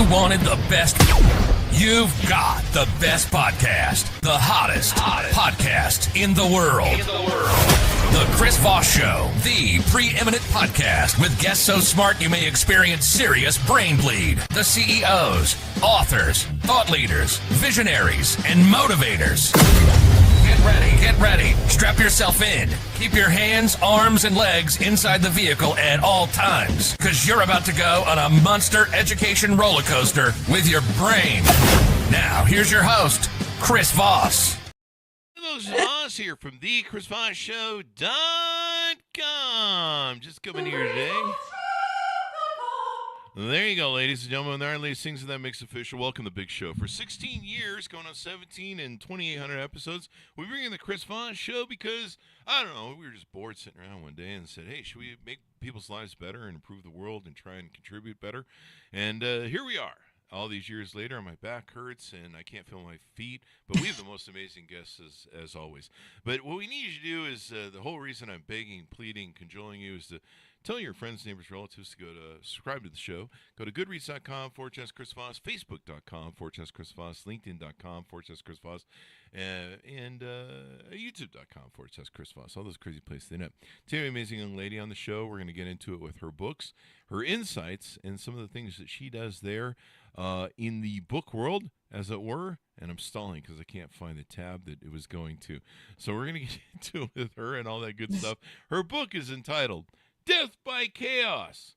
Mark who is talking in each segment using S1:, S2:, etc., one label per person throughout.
S1: you wanted the best, you've got the best podcast, the hottest podcast in the world. The Chris Voss Show, the preeminent podcast with guests so smart you may experience serious brain bleed. The CEOs, authors, thought leaders, visionaries, and motivators. Get ready. Strap yourself in. Keep your hands, arms, and legs inside the vehicle at all times, because you're about to go on a monster education roller coaster with your brain. Now, here's your host, Chris Voss.
S2: This is Voss here from thechrisvossshow.com. Just coming here today. There you go, ladies and gentlemen. There are these things that makes official. Welcome to the big show. For 16 years, going on 17 and 2,800 episodes, we bring in the Chris Voss Show because, I don't know, we were just bored sitting around one day and said, hey, should we make people's lives better and improve the world and try and contribute better? And here we are. All these years later, my back hurts and I can't feel my feet, but we have the most amazing guests as always. But what we need you to do is, the whole reason I'm begging, pleading, cajoling you is to tell your friends, neighbors, relatives to go to subscribe to the show. Go to goodreads.com/Chris Voss, facebook.com/Chris Voss, linkedin.com/Chris Voss, and youtube.com/Chris Voss. All those crazy places they know. Today, an amazing young lady on the show. We're going to get into it with her books, her insights, and some of the things that she does there in the book world, as it were. And I'm stalling because I can't find the tab that it was going to. So we're going to get into it with her and all that good stuff. Her book is entitled Death by Chaos,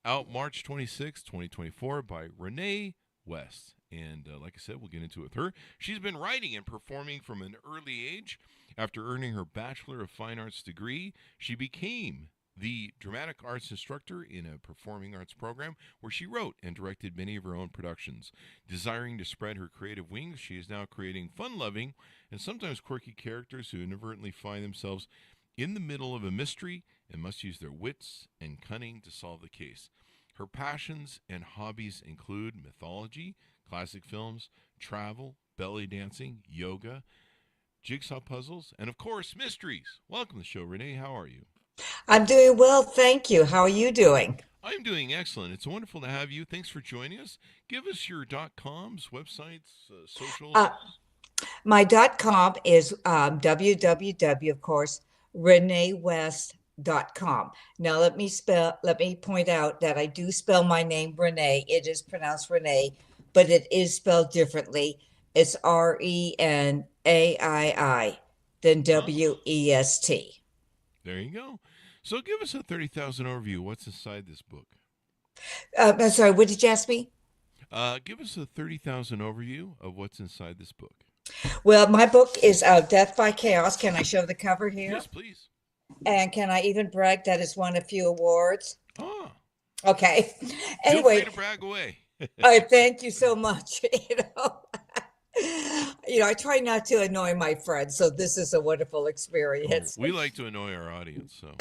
S2: out March 26, 2024 by Renaii West. And like I said, we'll get into it with her. She's been writing and performing from an early age. After earning her Bachelor of Fine Arts degree, she became the dramatic arts instructor in a performing arts program where she wrote and directed many of her own productions. Desiring to spread her creative wings, she is now creating fun-loving and sometimes quirky characters who inadvertently find themselves in the middle of a mystery and must use their wits and cunning to solve the case. Her passions and hobbies include mythology, classic films, travel, belly dancing, yoga, jigsaw puzzles, and of course, mysteries. Welcome to the show, Renaii. How are you?
S3: I'm doing well, thank you. How are you doing?
S2: I'm doing excellent. It's wonderful to have you. Thanks for joining us. Give us your .coms, websites, socials.
S3: My .com is www, of course, RenaiiWest.com. Now let me point out that I do spell my name Renaii. It is pronounced Renaii, but it is spelled differently. It's Renaii than West.
S2: There you go. So give us a 30,000 overview. What's inside this book?
S3: I'm sorry, what did you ask me?
S2: Give us a 30,000 overview of what's inside this book.
S3: Well, my book is Death by Chaos. Can I show the cover here?
S2: Yes, please.
S3: And can I even brag that it's won a few awards?
S2: Ah.
S3: Okay. Anyway.
S2: Feel free to brag away.
S3: I thank you so much. I try not to annoy my friends, so this is a wonderful experience.
S2: We like to annoy our audience, so.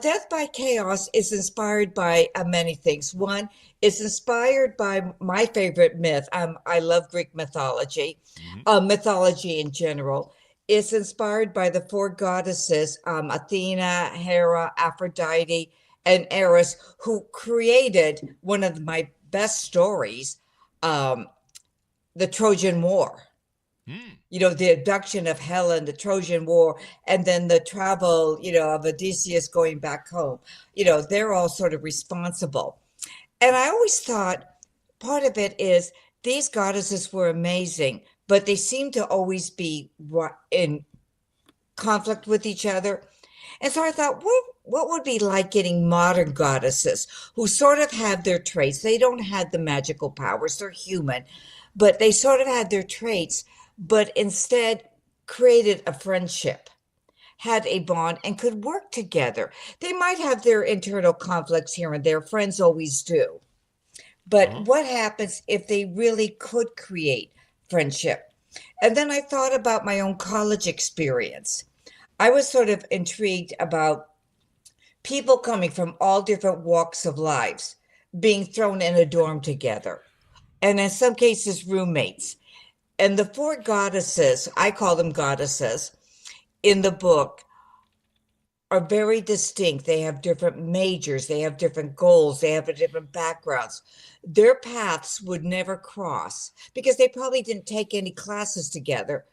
S3: Death by Chaos is inspired by many things. One, it's inspired by my favorite myth. I love Greek mythology, mythology in general. It's inspired by the four goddesses, Athena, Hera, Aphrodite, and Eris, who created one of my best stories, the Trojan War. The abduction of Helen, the Trojan War, and then the travel, of Odysseus going back home. They're all sort of responsible. And I always thought part of it is these goddesses were amazing, but they seem to always be in conflict with each other. And so I thought, what would be like getting modern goddesses who sort of have their traits? They don't have the magical powers. They're human, but they sort of had their traits, but instead created a friendship, had a bond, and could work together. They might have their internal conflicts here and there. Friends always do. But what happens if they really could create friendship? And then I thought about my own college experience. I was sort of intrigued about people coming from all different walks of lives being thrown in a dorm together, and in some cases, roommates. And the four goddesses, I call them goddesses, in the book are very distinct. They have different majors, they have different goals, they have different backgrounds. Their paths would never cross because they probably didn't take any classes together,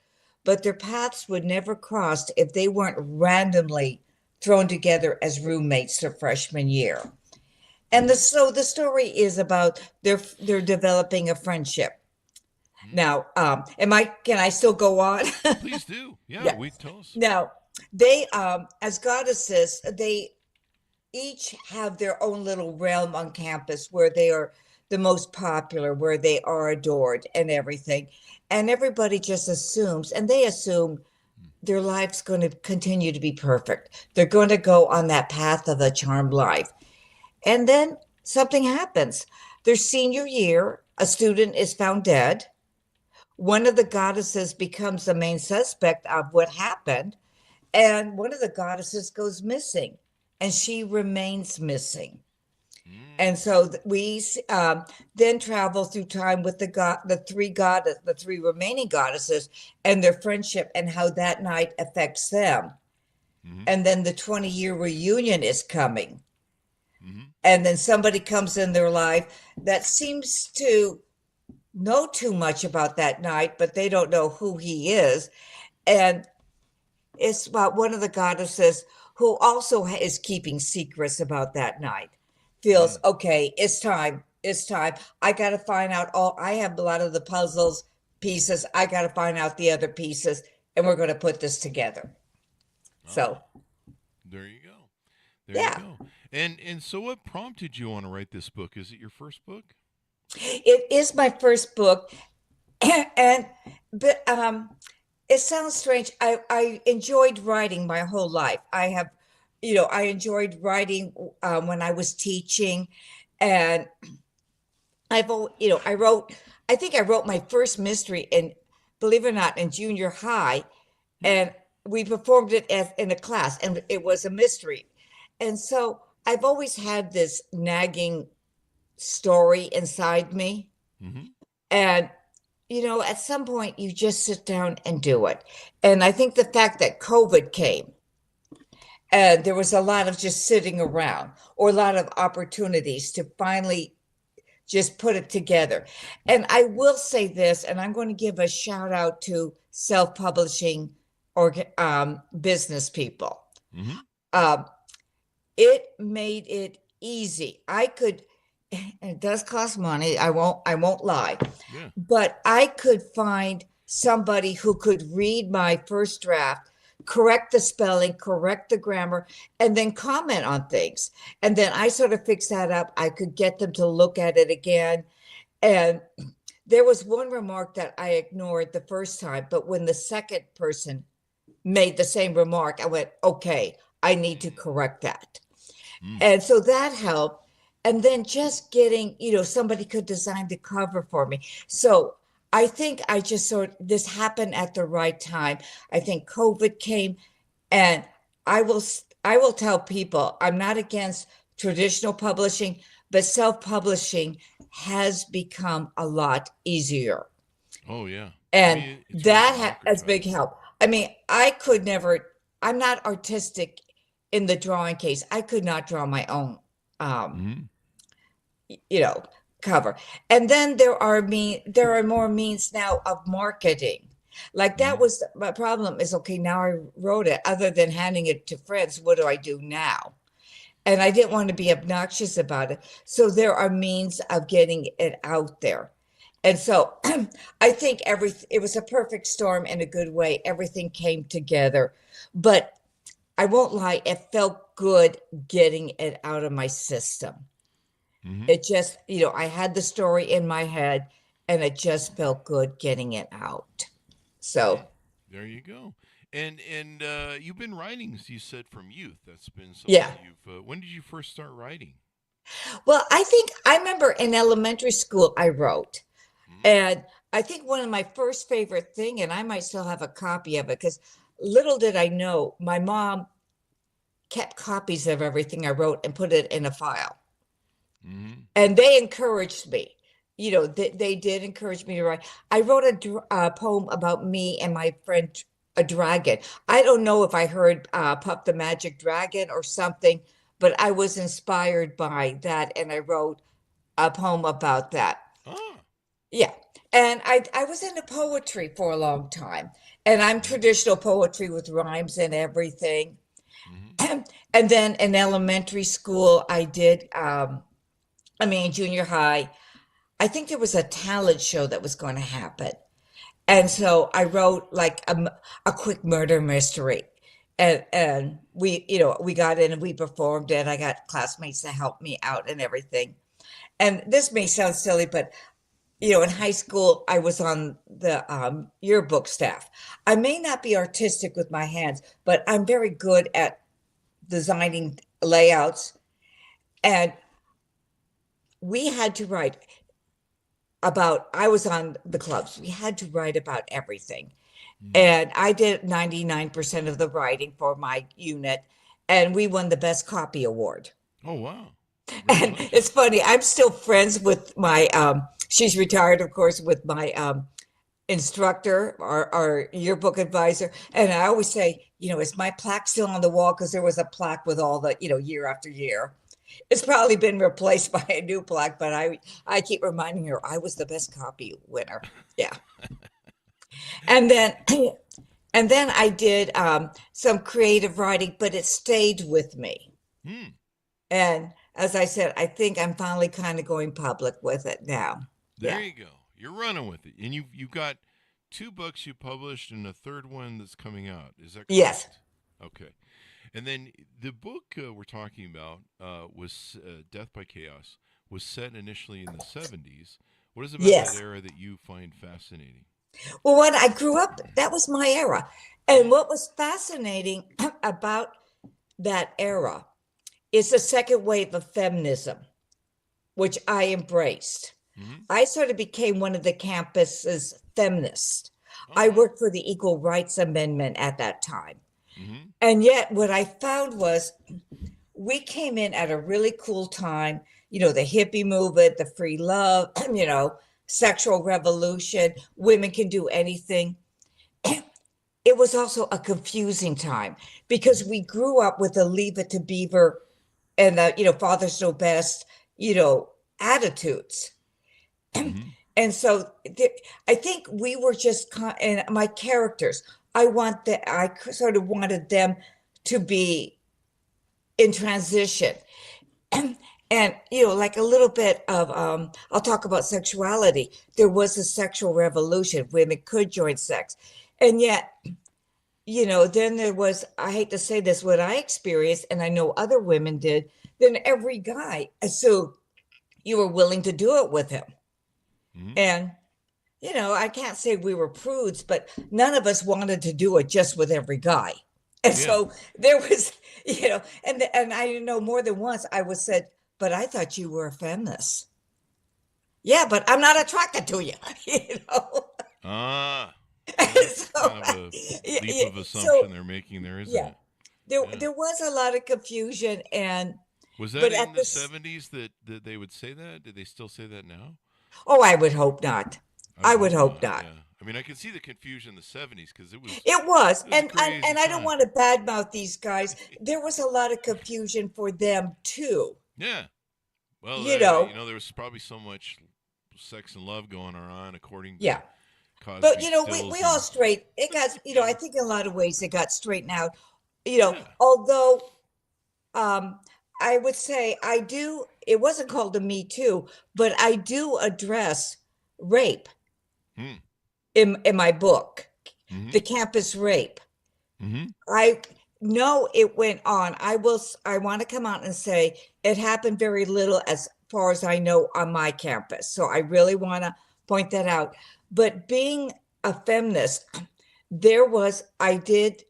S3: but their paths would never cross if they weren't randomly thrown together as roommates their freshman year. And so the story is about they're developing a friendship. Now, can I still go on?
S2: Please do. Yeah,
S3: Yeah.
S2: tell us.
S3: Now, they, as goddesses, they each have their own little realm on campus where they are the most popular, where they are adored and everything. And everybody just assumes, and they assume their life's going to continue to be perfect. They're going to go on that path of a charmed life. And then something happens. Their senior year, a student is found dead. One of the goddesses becomes the main suspect of what happened, and one of the goddesses goes missing, and she remains missing. And so we then travel through time with the three remaining goddesses and their friendship and how that night affects them. And then the 20-year reunion is coming. And then somebody comes in their life that seems to know too much about that night, but they don't know who he is. And it's about one of the goddesses who also is keeping secrets about that night. Feels, okay, it's time. I got to find out I have a lot of the puzzles pieces. I got to find out the other pieces, and we're going to put this together. So
S2: there you go. There you go. And so what prompted you want to write this book? Is it your first book?
S3: It is my first book, but it sounds strange. I enjoyed writing my whole life. I enjoyed writing when I was teaching, and I think I wrote my first mystery believe it or not, in junior high, and we performed it in a class, and it was a mystery. And so I've always had this nagging story inside me. And, at some point you just sit down and do it. And I think the fact that COVID came and there was a lot of just sitting around, or a lot of opportunities to finally just put it together. And I will say this, and I'm going to give a shout out to self-publishing or business people. It made it easy. It does cost money. I won't lie.
S2: Yeah.
S3: But I could find somebody who could read my first draft, correct the spelling, correct the grammar, and then comment on things. And then I sort of fix that up. I could get them to look at it again. And there was one remark that I ignored the first time, but when the second person made the same remark, I went, okay, I need to correct that. And so that helped. And then just getting, somebody could design the cover for me. So I think this happened at the right time. I think COVID came, and I will tell people I'm not against traditional publishing, but self-publishing has become a lot easier.
S2: Oh, yeah.
S3: And that has big help. I mean, I'm not artistic in the drawing case. I could not draw my own, cover. And then there are more means now of marketing. Like that was my problem is, okay, now I wrote it. Other than handing it to friends, what do I do now? And I didn't want to be obnoxious about it. So there are means of getting it out there. And so I think it was a perfect storm in a good way. Everything came together. But I won't lie, it felt good getting it out of my system. It just, I had the story in my head, and it just felt good getting it out. So
S2: there you go. And you've been writing, you said, from youth. That's been something you've. When did you first start writing?
S3: Well, I remember in elementary school I wrote, and I think one of my first favorite thing, and I might still have a copy of it, because little did I know, my mom kept copies of everything I wrote and put it in a file. And they encouraged me. They did encourage me to write. I wrote a poem about me and my friend a dragon. I don't know if I heard Puff the Magic Dragon or something, but I was inspired by that, and I wrote a poem about that.
S2: Ah.
S3: Yeah. And I was into poetry for a long time, and I'm traditional poetry with rhymes and everything.
S2: Mm-hmm.
S3: And then in elementary school, I did, junior high, I think there was a talent show that was going to happen. And so I wrote like a quick murder mystery. And we got in and we performed it. I got classmates to help me out and everything. And this may sound silly, but in high school, I was on the yearbook staff. I may not be artistic with my hands, but I'm very good at designing layouts. And we had to write I was on the clubs. We had to write about everything. And I did 99% of the writing for my unit, and we won the best copy award.
S2: Oh, wow.
S3: And it's funny, I'm still friends with my, she's retired, of course, with my instructor, our yearbook advisor. And I always say, is my plaque still on the wall? Because there was a plaque with all the, year after year. It's probably been replaced by a new plaque, but I keep reminding her I was the best copy winner. Yeah. And then I did some creative writing, but it stayed with me. And as I said, I think I'm finally kind of going public with it now.
S2: There you go. You're running with it. And you've got 2 books you published and a third one that's coming out. Is that correct?
S3: Yes.
S2: Okay. And then the book we're talking about was Death by Chaos, was set initially in the 70s. What is it about that era that you find fascinating?
S3: Well, when I grew up, that was my era. And what was fascinating about that era is the second wave of feminism, which I embraced. I sort of became one of the campus's feminists. I worked for the Equal Rights Amendment at that time. And yet what I found was we came in at a really cool time, the hippie movement, the free love, sexual revolution, women can do anything. It was also a confusing time because we grew up with the Leave It to Beaver and the, fathers know best, attitudes. And so I think we were just, and my characters, I sort of wanted them to be in transition. And, like a little bit of, I'll talk about sexuality. There was a sexual revolution. Women could join sex. And yet, then there was, I hate to say this, what I experienced, and I know other women did, then every guy assumed you were willing to do it with him. And, I can't say we were prudes, but none of us wanted to do it just with every guy. And so there was, and I know more than once I was said, but I thought you were a feminist. Yeah, but I'm not attracted to you,
S2: Ah.
S3: So,
S2: kind of a leap of assumption they're making there, isn't it?
S3: There was a lot of confusion. And
S2: was that in the 70s that they would say that? Did they still say that now?
S3: Oh, I would hope not. I would hope not.
S2: Yeah. I mean, I can see the confusion in the 70s because it was.
S3: And I don't want to badmouth these guys. There was a lot of confusion for them too.
S2: Yeah. Well, there was probably so much sex and love going on according to Cosby.
S3: But we all it got, I think in a lot of ways it got straightened out. Although I would say it wasn't called a Me Too, but I do address rape in my book, the campus rape. I know it went on. I want to come out and say it happened very little as far as I know on my campus. So I really want to point that out. But being a feminist, I did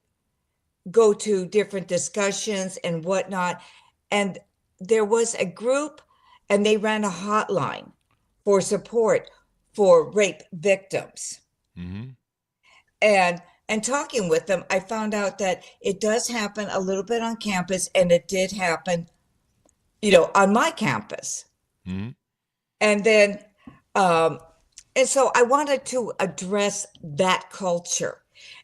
S3: go to different discussions and whatnot. And there was a group and they ran a hotline for support for rape victims. And talking with them, I found out that it does happen a little bit on campus, and it did happen, on my campus. And then, and so I wanted to address that culture.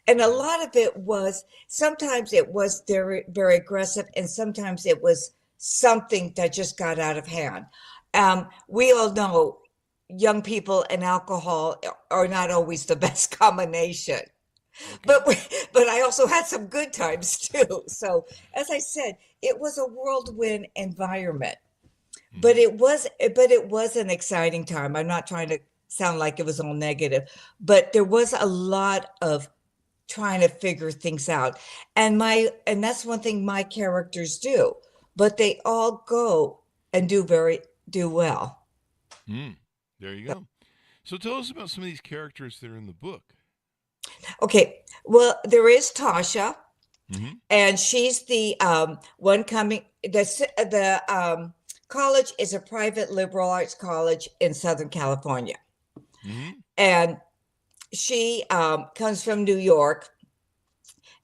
S3: And a lot of it was, sometimes it was very, very aggressive, and sometimes it was something that just got out of hand. We all know young people and alcohol are not always the best combination.
S2: Okay.
S3: But I also had some good times too. So as I said, it was a whirlwind environment. But it was an exciting time. I'm not trying to sound like it was all negative, but there was a lot of trying to figure things out. And that's one thing my characters do, but they all go and do well.
S2: There you go. So tell us about some of these characters that are in the book.
S3: Okay, well, there is Tasha,
S2: Mm-hmm.
S3: and she's the one coming. The college is a private liberal arts college in Southern California,
S2: Mm-hmm.
S3: and she comes from New York,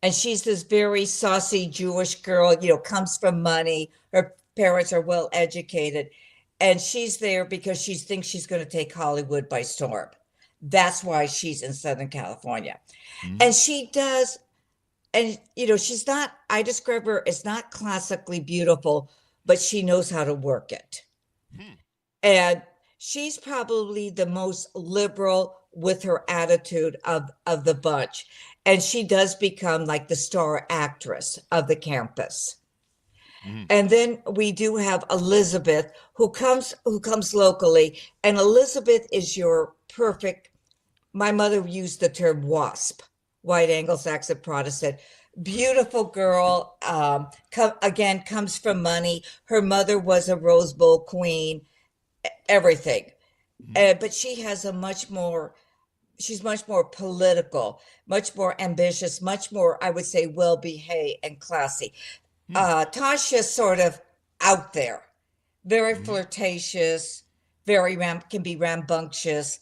S3: and she's this very saucy Jewish girl. Comes from money. Her parents are well educated, and she's there because she thinks she's going to take Hollywood by storm. That's why she's in Southern California.
S2: Mm-hmm.
S3: And she does, and she's not, I describe her as not classically beautiful, but she knows how to work it. And she's probably the most liberal with her attitude of the bunch. And she does become like the star actress of the campus. And then we do have Elizabeth, who comes locally, and Elizabeth is your perfect. My mother used the term WASP, White Anglo-Saxon Protestant. Beautiful girl, comes from money. Her mother was a Rose Bowl queen, everything. But she has she's much more political, much more ambitious, much more, I would say, well-behaved and classy. Tasha's sort of out there, very flirtatious, can be rambunctious.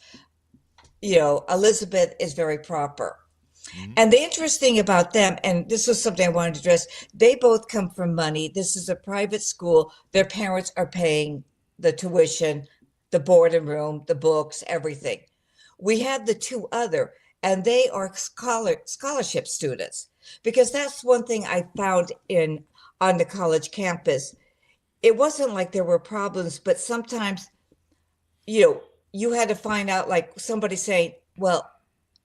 S3: Elizabeth is very proper. And the interesting thing about them, and this was something I wanted to address, they both come from money. This is a private school. Their parents are paying the tuition, the board and room, the books, everything. We have the two other, and they are scholarship students, because that's one thing I found on the college campus. It wasn't like there were problems, but sometimes, you had to find out, like somebody saying, well,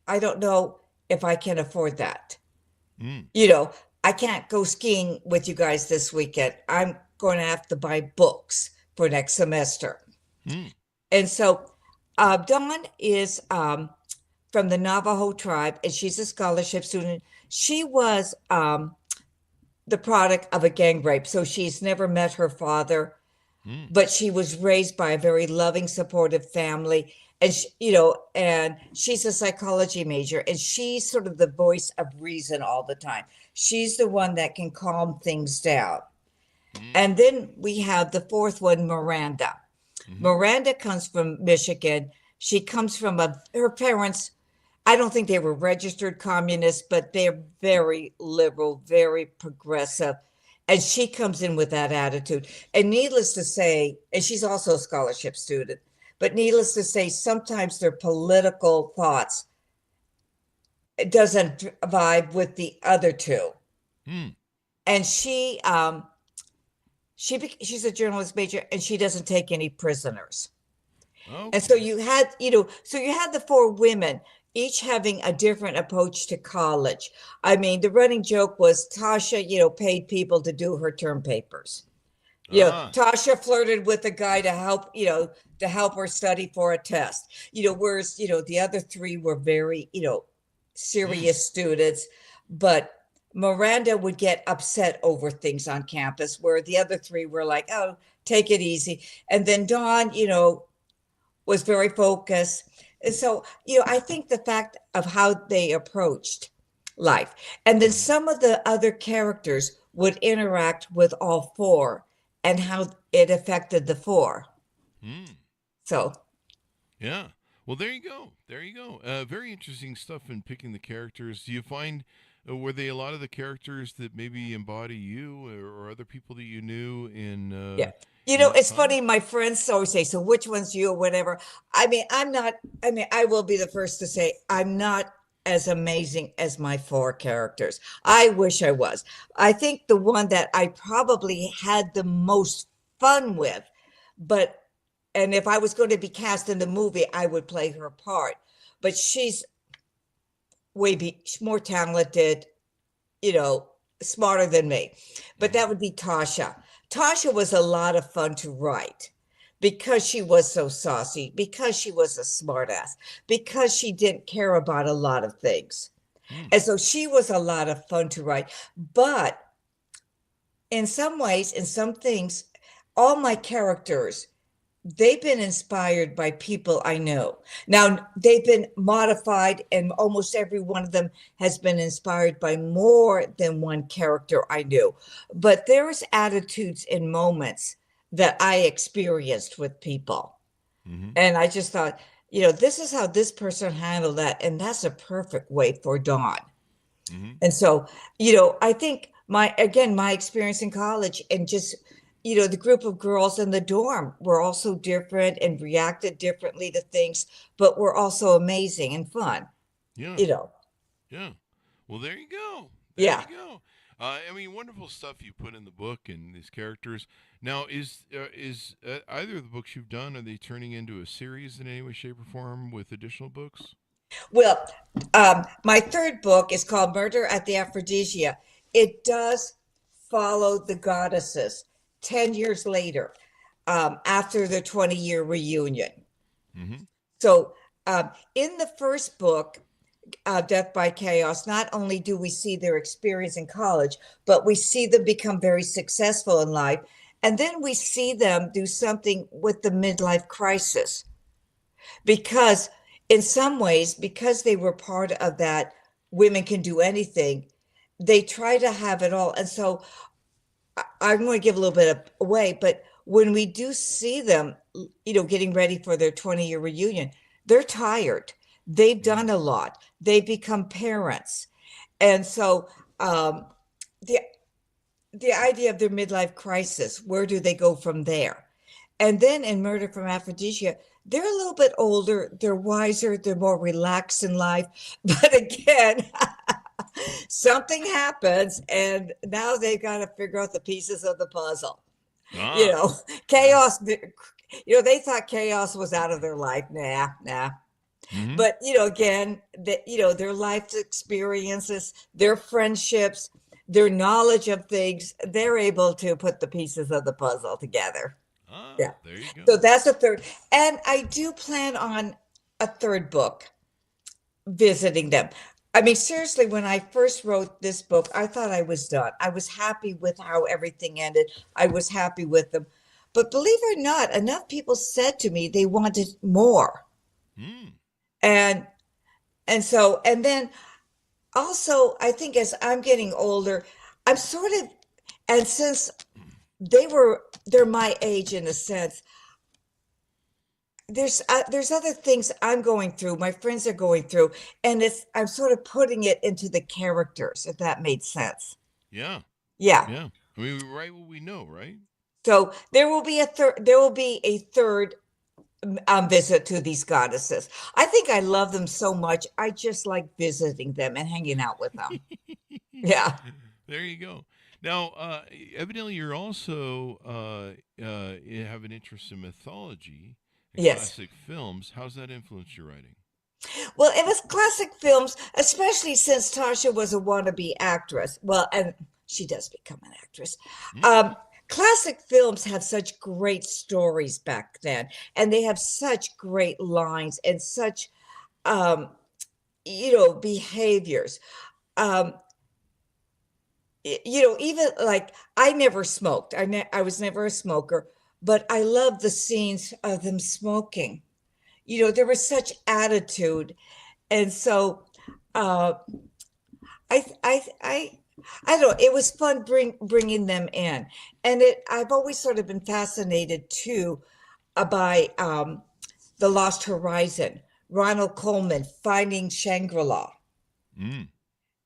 S3: I don't know if I can afford that. I can't go skiing with you guys this weekend. I'm going to have to buy books for next semester. And so Dawn is from the Navajo tribe, and she's a scholarship student. She was the product of a gang rape, so she's never met her father. But she was raised by a very loving, supportive family. And, and she's a psychology major, and she's sort of the voice of reason all the time. She's the one that can calm things down. And then we have the fourth one, Miranda. Miranda comes from Michigan. She comes from her parents, I don't think they were registered communists, but they're very liberal, very progressive. And she comes in with that attitude. And needless to say, and she's also a scholarship student, but needless to say, sometimes their political thoughts doesn't vibe with the other two. And she's a journalist major, and she doesn't take any prisoners. Okay. And so you had the four women, each having a different approach to college. I mean, the running joke was Tasha, paid people to do her term papers. Tasha flirted with a guy to help her study for a test. Whereas, the other three were very, serious students. But Miranda would get upset over things on campus, where the other three were like, oh, take it easy. And then Dawn, was very focused. And so, I think the fact of how they approached life, and then some of the other characters would interact with all four and how it affected the four. So.
S2: Yeah. Well, there you go. Very interesting stuff in picking the characters. Do you find, were they a lot of the characters that maybe embody you or other people that you knew in...
S3: Yeah. It's funny, my friends always say, so which one's you or whatever. I will be the first to say, I'm not as amazing as my 4 characters. I wish I was. I think the one that I probably had the most fun with, and if I was going to be cast in the movie, I would play her part. But she's more talented, smarter than me. But that would be Tasha. Tasha was a lot of fun to write because she was so saucy, because she was a smartass, because she didn't care about a lot of things. And so she was a lot of fun to write. But in some ways, in some things, all my characters, they've been inspired by people I know. Now, they've been modified, and almost every one of them has been inspired by more than one character I knew. But there's attitudes and moments that I experienced with people. And I just thought, this is how this person handled that. And that's a perfect way for Dawn. And so, I think my experience in college and just, the group of girls in the dorm were also different and reacted differently to things, but were also amazing and fun.
S2: Yeah. Yeah. Well, there you go. There you go. Wonderful stuff you put in the book and these characters. Now, is either of the books you've done, are they turning into a series in any way, shape, or form with additional books?
S3: Well, my 3rd book is called Murder at the Aphrodisia. It does follow the goddesses 10 years later, after the 20-year reunion. So in the first book, Death by Chaos, not only do we see their experience in college, but we see them become very successful in life. And then we see them do something with the midlife crisis. Because in some ways, because they were part of that women can do anything, they try to have it all. And so I'm going to give a little bit away, but when we do see them, getting ready for their 20-year reunion, they're tired. They've done a lot. They've become parents. And so the idea of their midlife crisis, where do they go from there? And then in Murder from Aphrodisia, they're a little bit older, they're wiser, they're more relaxed in life. But again, something happens, and now they've got to figure out the pieces of the puzzle. Chaos, they thought chaos was out of their life. Nah. But, again, their life experiences, their friendships, their knowledge of things, they're able to put the pieces of the puzzle together.
S2: There you go.
S3: So that's a 3rd. And I do plan on a 3rd book, visiting them. Seriously, when I first wrote this book, I thought I was done. I was happy with how everything ended. I was happy with them. But believe it or not, enough people said to me they wanted more. And then also, I think as I'm getting older, I'm sort of, and since they're my age in a sense, there's other things I'm going through, my friends are going through, and I'm sort of putting it into the characters, if that made sense.
S2: Yeah. We write what we know, right?
S3: So there will be a third visit to these goddesses. I think I love them so much. I just like visiting them and hanging out with them. Yeah.
S2: There you go. Now, evidently, you're also you have an interest in mythology and classic films. How's that influenced your writing?
S3: Well, it was classic films, especially since Tasha was a wannabe actress. Well, and she does become an actress. Classic films have such great stories back then, and they have such great lines and such, behaviors. Even like I never smoked. I was never a smoker, but I love the scenes of them smoking. There was such attitude, and so I don't know. It was fun bringing them in, and I've always sort of been fascinated too by the Lost Horizon. Ronald Coleman finding Shangri-La,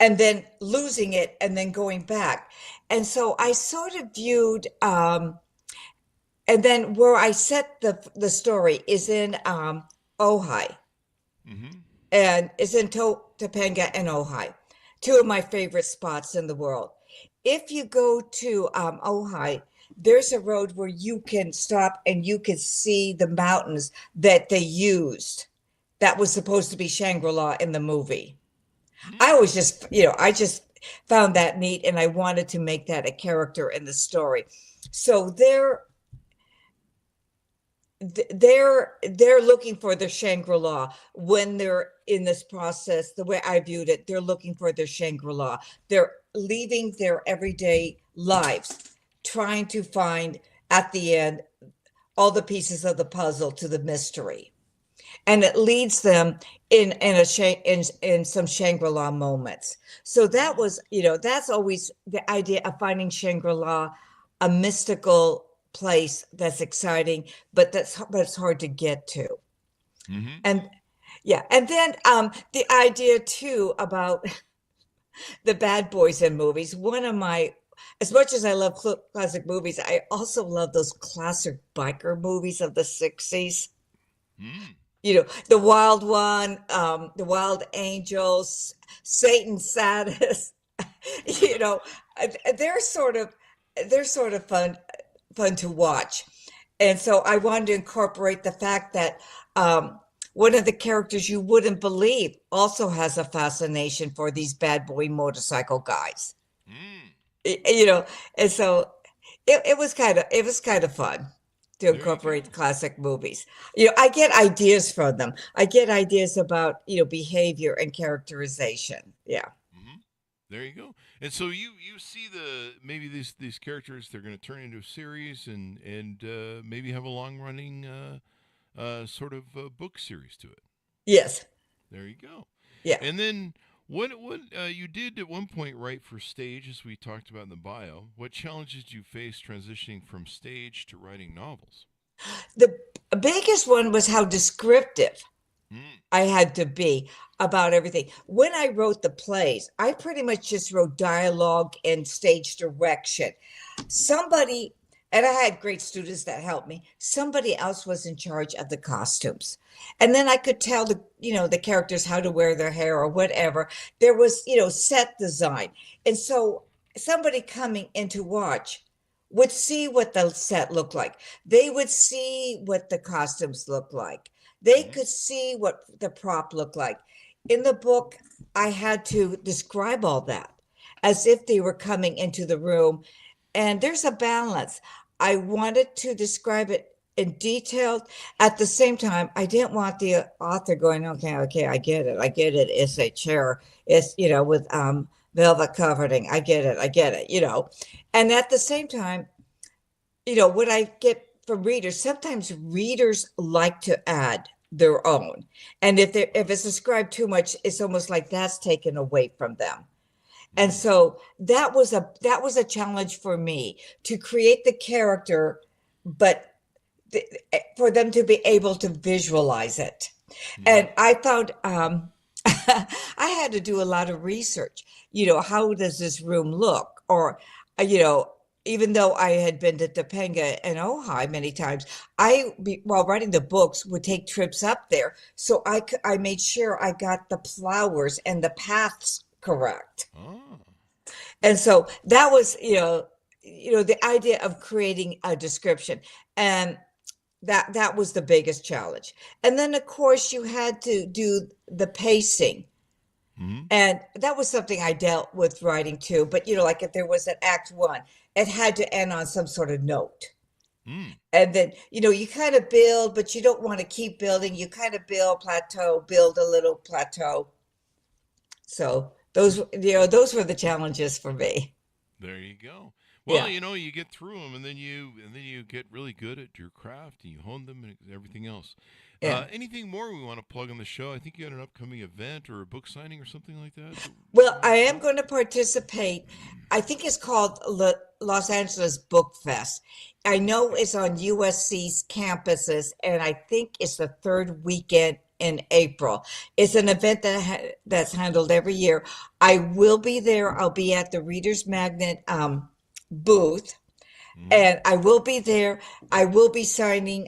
S3: and then losing it, and then going back, and so I sort of viewed. And then where I set the story is in Ojai, and is in Topanga and Ojai, two of my favorite spots in the world. If you go to Ojai, there's a road where you can stop and you can see the mountains that they used that was supposed to be Shangri-La in the movie. I always just, I just found that neat, and I wanted to make that a character in the story. So they're looking for their Shangri-La when they're in this process. The way I viewed it, they're looking for their Shangri-La. They're leaving their everyday lives, trying to find at the end all the pieces of the puzzle to the mystery, and it leads them in some Shangri-La moments. So that was, that's always the idea of finding Shangri-La, a mystical place that's exciting, but it's hard to get to.
S2: Mm-hmm.
S3: And yeah, and then the idea too about the bad boys in movies. As much as I love classic movies, I also love those classic biker movies of the 60s. The Wild One, the Wild Angels, Satan Sadist. They're sort of fun to watch. And so I wanted to incorporate the fact that one of the characters you wouldn't believe also has a fascination for these bad boy motorcycle guys. And so it was kind of fun to incorporate classic movies. I get ideas from them. I get ideas about, behavior and characterization. Yeah.
S2: Mm-hmm. There you go. And so you see maybe these characters, they're going to turn into a series and maybe have a long running sort of book series to it.
S3: Yes.
S2: There you go.
S3: Yeah.
S2: And then what you did at one point write for stage, as we talked about in the bio. What challenges did you face transitioning from stage to writing novels?
S3: The biggest one was how descriptive I had to be about everything. When I wrote the plays, I pretty much just wrote dialogue and stage direction. And I had great students that helped me. Somebody else was in charge of the costumes. And then I could tell the characters how to wear their hair or whatever. There was, set design. And so somebody coming in to watch would see what the set looked like. They would see what the costumes looked like. They could see what the prop looked like. In the book, I had to describe all that as if they were coming into the room. And there's a balance. I wanted to describe it in detail. At the same time, I didn't want the author going, okay, I get it. It's a chair. It's, with velvet covering. I get it. And at the same time, what I get from readers, sometimes readers like to add their own. And if it's described too much, it's almost like that's taken away from them. And so that was a challenge for me to create the character, but for them to be able to visualize it. And I found I had to do a lot of research. How does this room look? Or, even though I had been to Topanga and Ojai many times, while writing the books, would take trips up there. So I made sure I got the flowers and the paths correct. And so that was, the idea of creating a description. And that was the biggest challenge. And then, of course, you had to do the pacing. And that was something I dealt with writing too. But, like if there was an act one, it had to end on some sort of note. And then, you kind of build, but you don't want to keep building. You kind of build a little plateau. So those were the challenges for me.
S2: There you go. Well,
S3: Yeah.
S2: you get through them, and then you get really good at your craft, and you hone them and everything else.
S3: Yeah.
S2: Anything more we want to plug on the show? I think you had an upcoming event or a book signing or something like that.
S3: Well, I am going to participate. I think it's called Los Angeles Book Fest. I know it's on USC's campuses, and I think it's the third weekend in April. It's an event that's handled every year. I will be there. I'll be at the Reader's Magnet booth. And I will be there. I will be signing.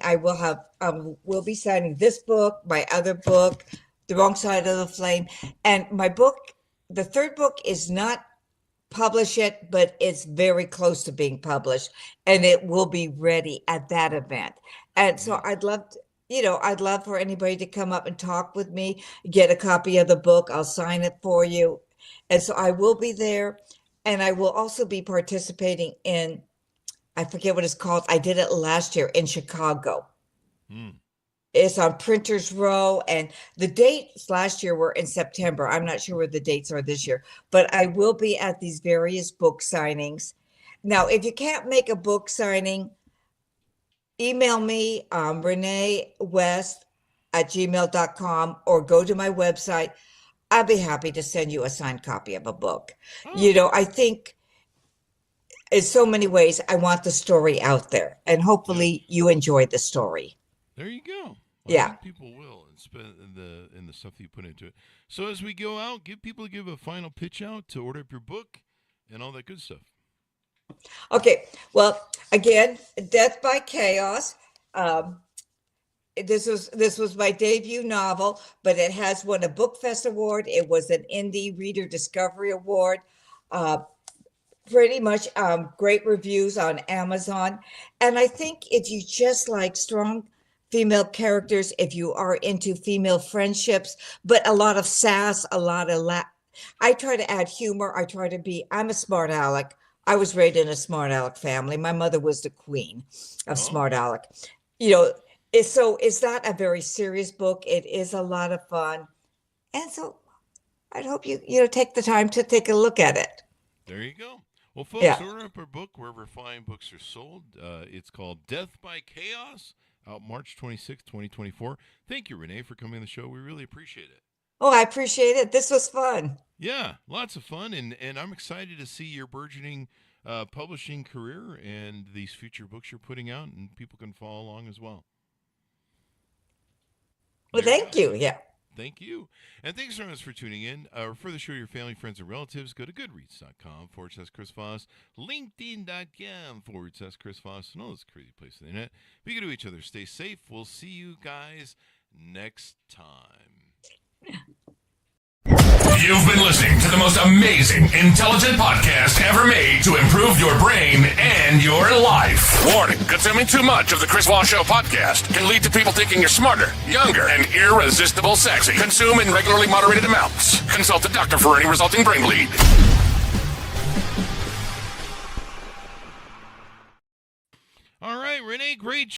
S3: We'll be signing this book, my other book, The Wrong Side of the Flame. And my book, the third book is not published yet, but it's very close to being published, and it will be ready at that event. And so I'd love for anybody to come up and talk with me, get a copy of the book. I'll sign it for you. And so I will be there. And I will also be participating in, I forget what it's called. I did it last year in Chicago. It's on Printers Row, and the dates last year were in September. I'm not sure what the dates are this year, but I will be at these various book signings. Now, if you can't make a book signing, email me, renaeiwest@gmail.com, or go to my website. I'll be happy to send you a signed copy of a book. I think in so many ways, I want the story out there, and hopefully you enjoy the story.
S2: There you go.
S3: Yeah.
S2: I think people will, and spend in the stuff that you put into it. So as we go out, give a final pitch out to order up your book and all that good stuff.
S3: Okay. Well, again, Death by Chaos. This was my debut novel, but it has won a Book Fest award. It was an Indie Reader Discovery Award. Pretty much great reviews on Amazon. And I think if you just like strong female characters, if you are into female friendships, but a lot of sass, a lot of I try to add humor. I'm a smart aleck. I was raised in a smart aleck family. My mother was the queen of smart aleck. It's not a very serious book. It is a lot of fun. And so I'd hope you take the time to take a look at it.
S2: There you go. Well, folks, order up our book wherever fine books are sold. It's called Death by Chaos, out March 26, 2024. Thank you, Renaii, for coming on the show. We really appreciate it.
S3: Oh, I appreciate it. This was fun.
S2: Yeah, lots of fun. And I'm excited to see your burgeoning publishing career and these future books you're putting out, and people can follow along as well.
S3: Well, thank you. Yeah.
S2: Thank you. And thanks so much for tuning in. For the show, your family, friends, and relatives, go to goodreads.com/Chris Voss, linkedin.com/Chris Voss, and all those crazy places on the internet. Be good to each other. Stay safe. We'll see you guys next time.
S1: You've been listening to the most amazing, intelligent podcast ever made to improve your brain and your life. Warning, consuming too much of the Chris Voss Show podcast can lead to people thinking you're smarter, younger, and irresistible sexy. Consume in regularly moderated amounts. Consult a doctor for any resulting brain bleed.
S2: All right, Renaii, great